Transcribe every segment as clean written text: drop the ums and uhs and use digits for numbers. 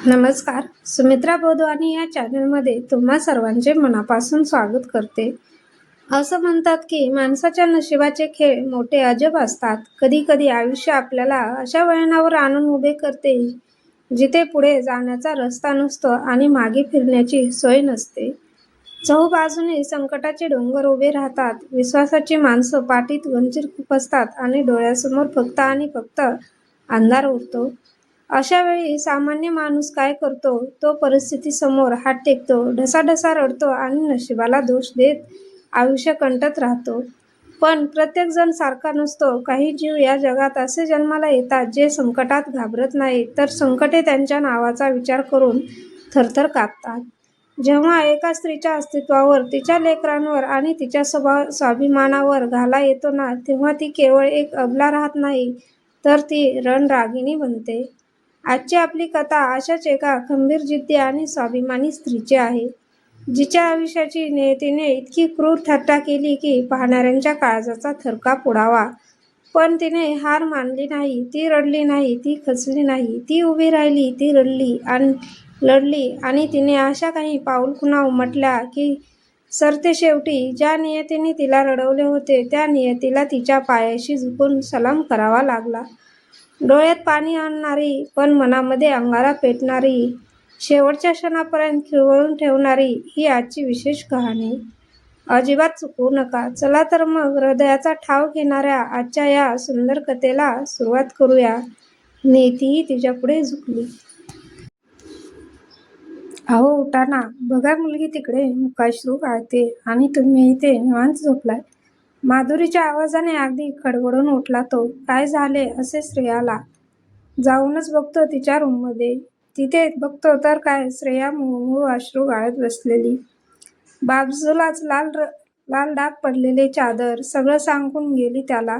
नमस्कार. सुमित्रा बोधवानी या चॅनलमध्ये तुम्हा सर्वांचे मनापासून स्वागत करते. असं म्हणतात की माणसाच्या नशिबाचे खेळ मोठे अजब असतात. कधी कधी आयुष्य आपल्याला अशा वळणावर आणून उभे करते जिथे पुढे जाण्याचा रस्ता नसतो आणि मागे फिरण्याची सोय नसते. चहूबाजूने संकटाचे डोंगर उभे राहतात, विश्वासाची माणसं पाठीत गंजीर खुपसतात आणि डोळ्यासमोर फक्त आणि फक्त अंधार उरतो. अशा वेळी सामान्य माणूस काय करतो? तो परिस्थितीसमोर हात टेकतो, ढसाढसा रडतो आणि नशिबाला दोष देत आयुष्य कंटत राहतो. पण प्रत्येक जण सारखा नसतो. काही जीव या जगात असे जन्माला येतात जे संकटात घाबरत नाहीत, तर संकटे त्यांच्या नावाचा विचार करून थरथर कापतात. जेव्हा एका स्त्रीच्या अस्तित्वावर, तिच्या लेकरांवर आणि तिच्या स्वाभिमानावर घाला येतो ना, तेव्हा ती केवळ एक अबला राहत नाही, तर ती रणरागिणी बनते. आजची आपली कथा अशाच एका खंबीर, जिद्दी आणि स्वाभिमानी स्त्रीची आहे, जिच्या आयुष्याची नियतीने इतकी क्रूर थट्टा केली की पाहणाऱ्यांच्या काळजाचा थरकाप उडावा. पण तिने हार मानली नाही, ती रडली नाही, ती खचली नाही, ती उभी राहिली, ती लढली आणि तिने अशा काही पाऊलखुणा उमटल्या की सरतेशेवटी ज्या नियतीने तिला रडवले होते, त्या नियतीला तिच्या पायाशी झुकून सलाम करावा लागला. डोळ्यात पाणी आणणारी, पण मनामध्ये अंगारा पेटणारी, शेवटच्या क्षणापर्यंत खिळवळून ठेवणारी ही आजची विशेष कहाणी. अजिबात चुकवू नका. चला तर मग हृदयाचा ठाव घेणाऱ्या आजच्या या सुंदर कथेला सुरुवात करूया. नियतीही तिच्यापुढे झुकली. अहो उठा ना, बघा मुलगी तिकडे मुकाश्रू गाळते आणि तुम्ही इथे निवांत झोपलाय. माधुरीच्या आवाजाने अगदी खडबडून उठला तो. काय झाले असे श्रेयाला. जाऊनच बघतो तिच्या रूममध्ये. तिथे बघतो तर काय, श्रेया मुळमुळ अश्रू गाळत बसलेली. बाजूलाच लाल डाग पडलेले चादर सगळं सांगून गेली त्याला.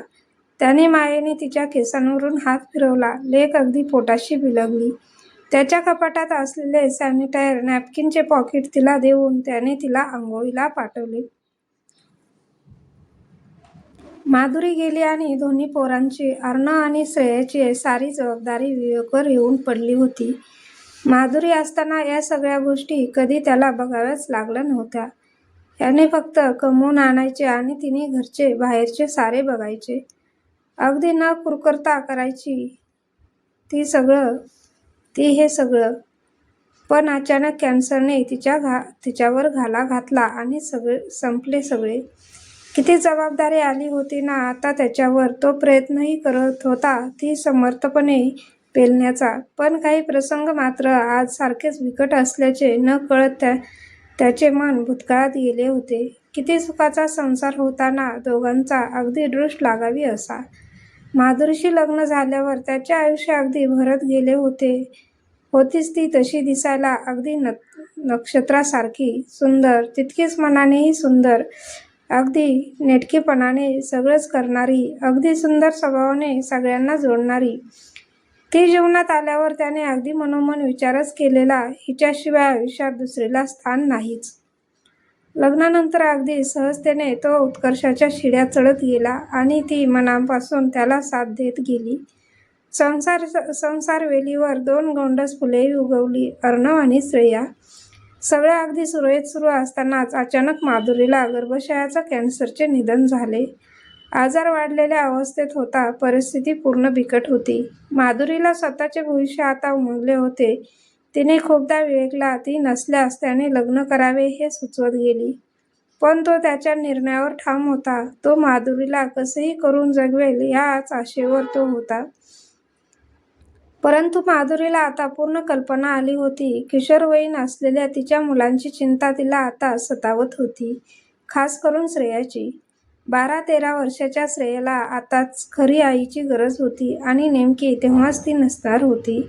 त्याने मायेने तिच्या केसांवरून हात फिरवला. लेक अगदी पोटाशी बिलगली. त्याच्या कपाटात असलेले सॅनिटायर नॅपकिनचे पॉकेट तिला देऊन त्याने तिला आंघोळीला पाठवले. माधुरी गेली आणि दोन्ही पोरांची, अर्णव आणि श्रेयाची सारी जबाबदारी विवेकवर येऊन पडली होती. माधुरी असताना या सगळ्या गोष्टी कधी त्याला बघाव्याच लागल्या नव्हत्या. याने फक्त कमवून आणायचे आणि तिने घरचे बाहेरचे सारे बघायचे. अगदी न कुरकुरता करायची ती हे सगळं. पण अचानक कॅन्सरने तिच्यावर घाला घातला आणि संपले सगळे. किती जबाबदारी आली होती ना आता त्याच्यावर. तो प्रयत्नही करत होता ती समर्थपणे पेलण्याचा. पण काही प्रसंग मात्र आज सारखेच बिकट असल्याचे न कळत त्याचे मन भूतकाळात गेले होते. किती सुखाचा संसार होता ना दोघांचा, अगदी दृष्ट लागावी असा. माधुरीशी लग्न झाल्यावर त्याचे आयुष्य अगदी भरत गेले होते. होतीच ती तशी दिसायला अगदी नक्षत्रासारखी सुंदर, तितकीच मनानेही सुंदर, अगदी नेटकेपणाने सगळंच करणारी, अगदी सुंदर स्वभावाने सगळ्यांना जोडणारी. ती जीवनात आल्यावर त्याने अगदी मनोमन विचारच केलेला, हिच्याशिवाय आयुष्यात दुसरीला स्थान नाहीच. लग्नानंतर अगदी सहजतेने तो उत्कर्षाच्या शिड्या चढत गेला आणि ती मनापासून त्याला साथ देत गेली. संसार वेलीवर 2 गोंडस फुलेही उगवली, अर्णव आणि श्रेया. सगळं अगदी सुरळीत सुरू असतानाच अचानक माधुरीला गर्भाशयाचा कॅन्सरचे निधन झाले. आजार वाढलेल्या अवस्थेत होता. परिस्थिती पूर्ण बिकट होती. माधुरीला स्वतःचे भविष्य आता उमगले होते. तिने खूपदा विवेकला ती नसल्यास त्याने लग्न करावे हे सुचवत गेली. पण तो त्याच्या निर्णयावर ठाम होता. तो माधुरीला कसेही करून जगवेल याच आशेवर तो होता. परंतु माधुरीला आता पूर्ण कल्पना आली होती. किशोरवयीन असलेल्या तिच्या मुलांची चिंता तिला आता सतावत होती. खास करून श्रेयाची. 12-13 वर्षाच्या श्रेयाला आताच खरी आईची गरज होती आणि नेमकी तेव्हाच ती नसणार होती.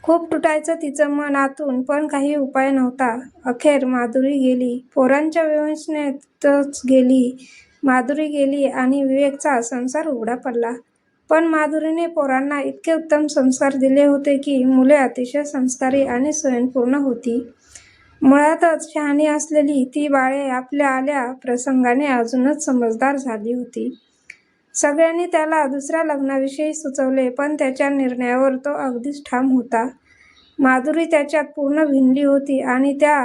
खूप तुटायचं तिचं मन आतून, पण काही उपाय नव्हता. अखेर माधुरी गेली. पोरांच्या विवंचनेतच गेली. माधुरी गेली आणि विवेकचा संसार उघडा पडला. पण माधुरीने पोरांना इतके उत्तम संस्कार दिले होते की मुले अतिशय संस्कारी आणि स्वयंपूर्ण होती. मुळातच शहाणी असलेली ती बाळे आपल्या आल्या प्रसंगाने अजूनच समजदार झाली होती. सगळ्यांनी त्याला दुसऱ्या लग्नाविषयी सुचवले, पण त्याच्या निर्णयावर तो अगदीच ठाम होता. माधुरी त्याच्यात पूर्ण भिनली होती आणि त्या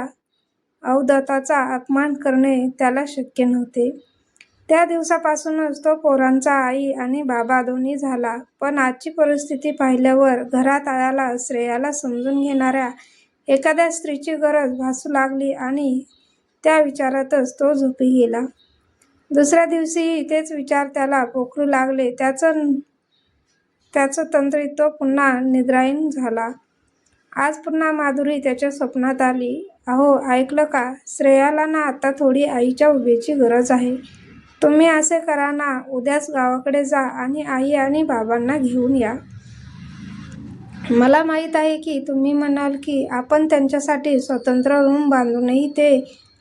अवधूताचा अपमान करणे त्याला शक्य नव्हते. त्या दिवसापासूनच तो पोरांचा आई आणि बाबा दोन्ही झाला. पण आजची परिस्थिती पाहिल्यावर घरात आल्याला श्रेयाला समजून घेणाऱ्या एखाद्या स्त्रीची गरज भासू लागली आणि त्या विचारातच तो झोपी गेला. दुसऱ्या दिवशीही तेच विचार त्याला पोखरू लागले. त्याचं तंद्रीत तो पुन्हा निद्राहीन झाला. आज पुन्हा माधुरी त्याच्या स्वप्नात आली. अहो, ऐकलं का? श्रेयाला ना आता थोडी आईच्या उभेची गरज आहे. तुम्ही असे करा ना, उद्याच गावाकडे जा आणि आई आणि बाबांना घेऊन या. मला माहीत आहे की तुम्ही म्हणाल की आपण त्यांच्यासाठी स्वतंत्र रूम बांधूनही ते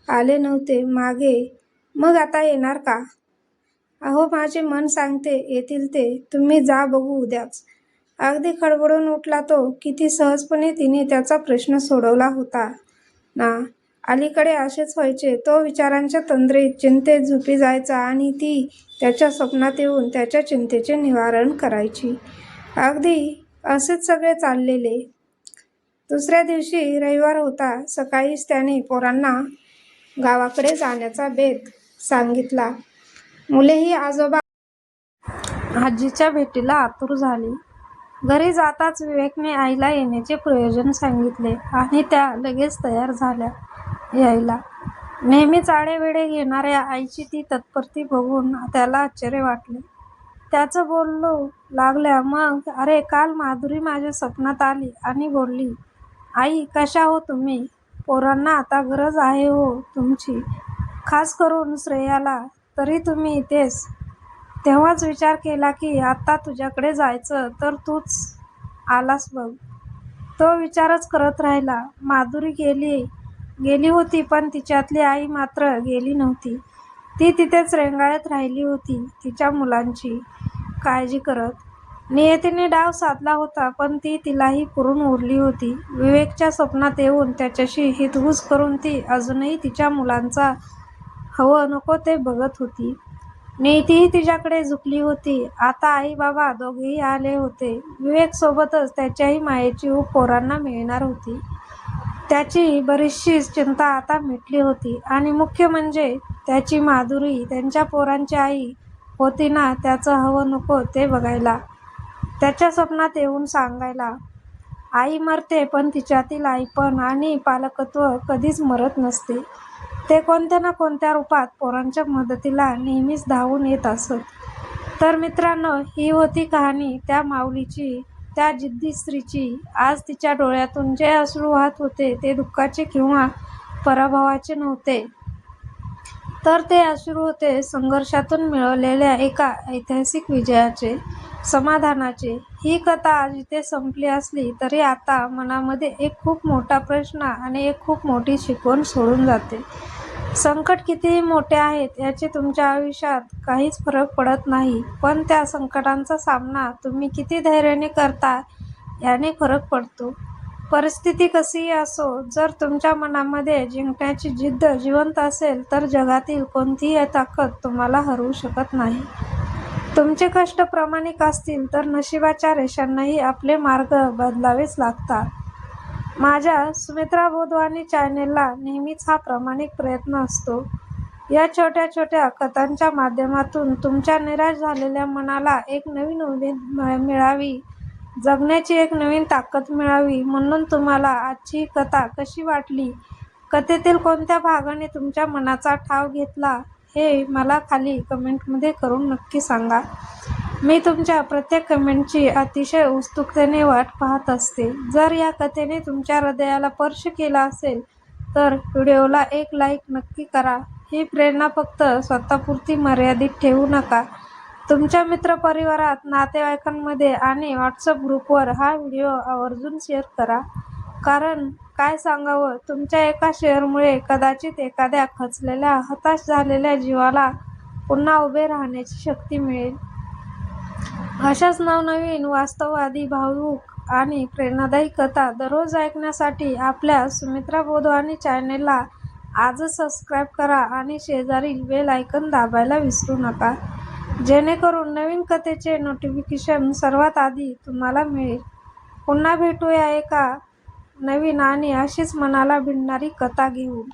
आले नव्हते मागे, मग आता येणार का? अहो, माझे मन सांगते येतील ते. तुम्ही जा, बघू उद्याच. अगदी खडबडून उठला तो. किती सहजपणे तिने त्याचा प्रश्न सोडवला होता ना. अलीकडे असेच व्हायचे. तो विचारांच्या तंद्रीत चिंतेत झोपी जायचा आणि ती त्याच्या स्वप्नात येऊन त्याच्या चिंतेचे निवारण करायची. अगदी असेच सगळे चाललेले. दुसऱ्या दिवशी रविवार होता. सकाळीच त्याने पोरांना गावाकडे जाण्याचा बेत सांगितला. मुलेही आजोबा आजीच्या भेटीला आतुर झाली. घरी जाताच विवेकने आईला येण्याचे प्रयोजन सांगितले आणि त्या लगेच तयार झाल्या यायला. नेहमीच आडेवेढे घेणाऱ्या आईची ती तत्परती बघून त्याला आश्चर्य वाटले. त्याचं बोलू लागल्या, मग अरे, काल माधुरी माझ्या स्वप्नात आली आणि बोलली, आई कशा हो तुम्ही? पोरांना आता गरज आहे हो तुमची, खास करून श्रेयाला. तरी तुम्ही इथेच. तेव्हाच विचार केला की आता तुझ्याकडे जायचं तर तूच आलास बघ. तो विचारच करत राहिला. माधुरी गेली होती, पण तिच्यातली आई मात्र गेली नव्हती. ती तिथेच रेंगाळत राहिली होती, तिच्या मुलांची काळजी करत. नियतीने डाव साधला होता, पण ती तिलाही पुरून उरली होती. विवेकच्या स्वप्नात येऊन त्याच्याशी हितगुज करून ती अजूनही तिच्या मुलांचा हवं नको ते बघत होती. नियतीही तिच्याकडे झुकली होती. आता आई बाबा दोघेही आले होते. विवेक सोबतच त्याच्याही मायेची ऊब पोरांना मिळणार होती. त्याची बरीचशी चिंता आता मिटली होती आणि मुख्य म्हणजे त्याची माधुरी त्यांच्या पोरांची आई होती ना, त्याचं हवं नको ते बघायला, त्याच्या स्वप्नात येऊन सांगायला. आई मरते, पण तिच्यातील आईपण आणि पालकत्व कधीच मरत नसते. ते कोणत्या ना कोणत्या रूपात पोरांच्या मदतीला नेहमीच धावून येत असत. तर मित्रांनो, ही होती कहाणी त्या माऊलीची, त्या जिद्दी स्त्रीची. आज तिच्या डोळ्यातून जे अश्रू वाहत होते ते दुःखाचे किंवा पराभवाचे नव्हते, तर ते अश्रू होते संघर्षातून मिळवलेल्या एका ऐतिहासिक विजयाचे, समाधानाचे. ही कथा आज इथे संपली असली तरी आता मनामध्ये एक खूप मोठा प्रश्न आणि एक खूप मोठी शिकवण सोडून जाते. संकट कितीही मोठे आहेत याचे तुमच्या आयुष्यात काहीच फरक पडत नाही, पण त्या संकटांचा सामना तुम्ही किती धैर्याने करता याने फरक पडतो. परिस्थिती कशीही असो, जर तुमच्या मनामध्ये जिंकण्याची जिद्द जिवंत असेल तर जगातील कोणतीही ताकद तुम्हाला हरवू शकत नाही. तुमचे कष्ट प्रामाणिक असतील तर नशिबाच्या रेषांनाही आपले मार्ग बदलावेच लागतात. माझ्या सुमित्रा बोधवानी चॅनेलला नेहमीच हा प्रामाणिक प्रयत्न असतो. या छोट्या छोट्या कथांच्या माध्यमातून तुमच्या निराश झालेल्या मनाला एक नवीन उमेद मिळावी, जगण्याची एक नवीन ताकद मिळावी, म्हणून तुम्हाला आजची ही कथा कशी वाटली, कथेतील कोणत्या भागाने तुमच्या मनाचा ठाव घेतला, हे मला खाली कमेंटमध्ये करून नक्की सांगा. मी तुमच्या प्रत्येक कमेंटची अतिशय उत्सुकतेने वाट पाहत असते. जर या कथेने तुमच्या हृदयाला स्पर्श केला असेल तर व्हिडिओला एक लाईक नक्की करा. ही प्रेरणा फक्त स्वतःपुरती मर्यादित ठेवू नका. तुमच्या मित्रपरिवारात, नातेवाईकांमध्ये आणि व्हॉट्सअप ग्रुपवर हा व्हिडिओ आवर्जून शेअर करा. कारण काय सांगावं, तुमच्या एका शेअरमुळे कदाचित एखाद्या खचलेल्या, हताश झालेल्या जीवाला पुन्हा उभे राहण्याची शक्ती मिळेल. अशाच नवनवीन, वास्तववादी, भावुक आणि प्रेरणादायी कथा दररोज ऐकण्यासाठी आपल्या सुमित्रा बोधवानी चॅनेलला आजच सबस्क्राईब करा आणि शेजारील बेल आयकॉन दाबायला विसरू नका, जेणेकरून नवीन कथेचे नोटिफिकेशन सर्वात आधी तुम्हाला मिळेल. पुन्हा भेटूया एका नवीन आणि अशीच मनाला भिडणारी कथा घेऊन.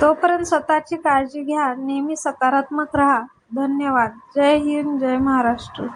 तोपर्यंत स्वतःची काळजी घ्या. नेहमी सकारात्मक राहा. धन्यवाद. जय हिंद, जय महाराष्ट्र.